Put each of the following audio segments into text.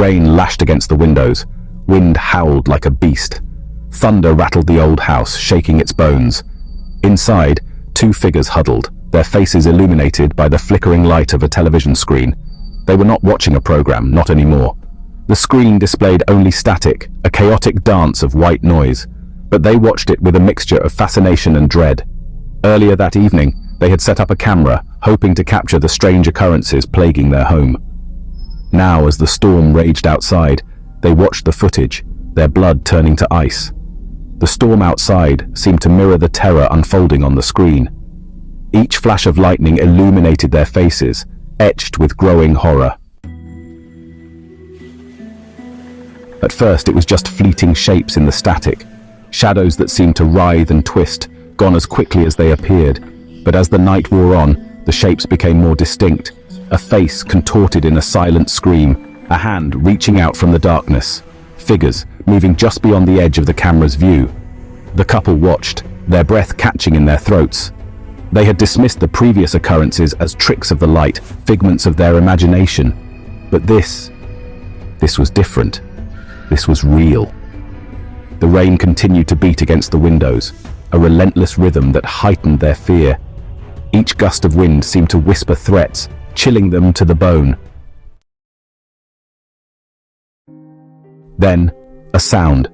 rain lashed against the windows. Wind howled like a beast. Thunder rattled the old house, shaking its bones. Inside, two figures huddled, their faces illuminated by the flickering light of a television screen. They were not watching a program, not anymore. The screen displayed only static, a chaotic dance of white noise, but they watched it with a mixture of fascination and dread. Earlier that evening, they had set up a camera, hoping to capture the strange occurrences plaguing their home. Now, as the storm raged outside, they watched the footage, their blood turning to ice. The storm outside seemed to mirror the terror unfolding on the screen. Each flash of lightning illuminated their faces, etched with growing horror. At first, it was just fleeting shapes in the static, shadows that seemed to writhe and twist, gone as quickly as they appeared. But as the night wore on, the shapes became more distinct. A face contorted in a silent scream, a hand reaching out from the darkness. Figures moving just beyond the edge of the camera's view. The couple watched, their breath catching in their throats. They had dismissed the previous occurrences as tricks of the light, figments of their imagination. But this was different. This was real. The rain continued to beat against the windows, a relentless rhythm that heightened their fear. Each gust of wind seemed to whisper threats, chilling them to the bone. Then, a sound,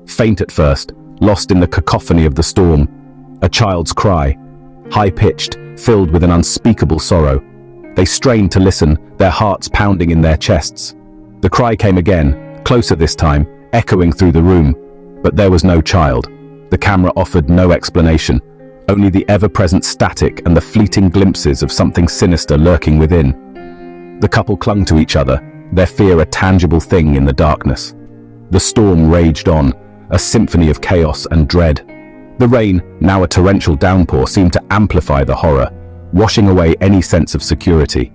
faint at first, lost in the cacophony of the storm. A child's cry, high-pitched, filled with an unspeakable sorrow. They strained to listen, their hearts pounding in their chests. The cry came again, closer this time, echoing through the room. But there was no child. The camera offered no explanation, only the ever-present static and the fleeting glimpses of something sinister lurking within. The couple clung to each other, their fear a tangible thing in the darkness. The storm raged on, a symphony of chaos and dread. The rain, now a torrential downpour, seemed to amplify the horror, washing away any sense of security.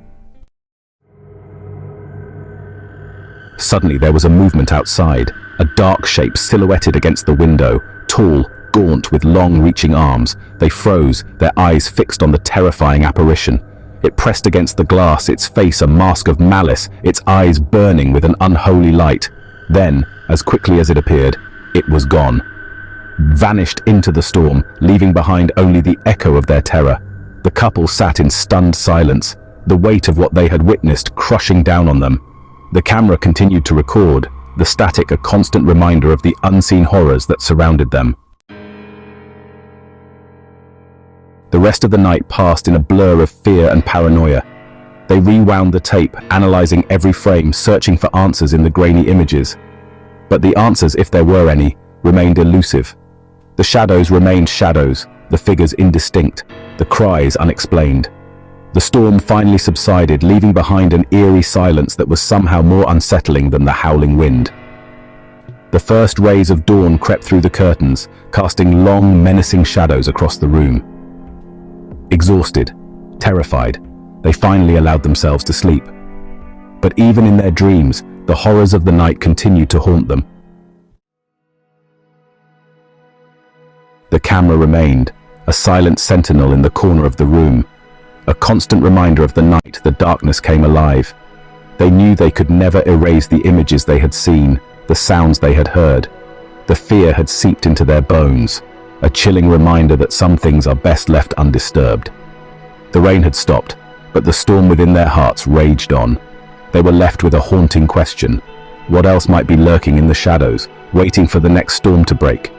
Suddenly there was a movement outside, a dark shape silhouetted against the window, tall, gaunt with long-reaching arms. They froze, their eyes fixed on the terrifying apparition. It pressed against the glass, its face a mask of malice, its eyes burning with an unholy light. Then, as quickly as it appeared, it was gone. Vanished into the storm, leaving behind only the echo of their terror. The couple sat in stunned silence, the weight of what they had witnessed crushing down on them. The camera continued to record, the static a constant reminder of the unseen horrors that surrounded them. The rest of the night passed in a blur of fear and paranoia. They rewound the tape, analyzing every frame, searching for answers in the grainy images. But the answers, if there were any, remained elusive. The shadows remained shadows, the figures indistinct, the cries unexplained. The storm finally subsided, leaving behind an eerie silence that was somehow more unsettling than the howling wind. The first rays of dawn crept through the curtains, casting long, menacing shadows across the room. Exhausted, terrified, they finally allowed themselves to sleep. But even in their dreams, the horrors of the night continued to haunt them. The camera remained, a silent sentinel in the corner of the room. A constant reminder of the night the darkness came alive. They knew they could never erase the images they had seen, the sounds they had heard. The fear had seeped into their bones, a chilling reminder that some things are best left undisturbed. The rain had stopped, but the storm within their hearts raged on. They were left with a haunting question. What else might be lurking in the shadows, waiting for the next storm to break?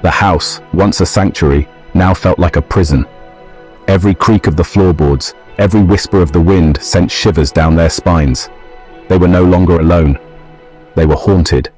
The house, once a sanctuary, now felt like a prison. Every creak of the floorboards, every whisper of the wind sent shivers down their spines. They were no longer alone. They were haunted.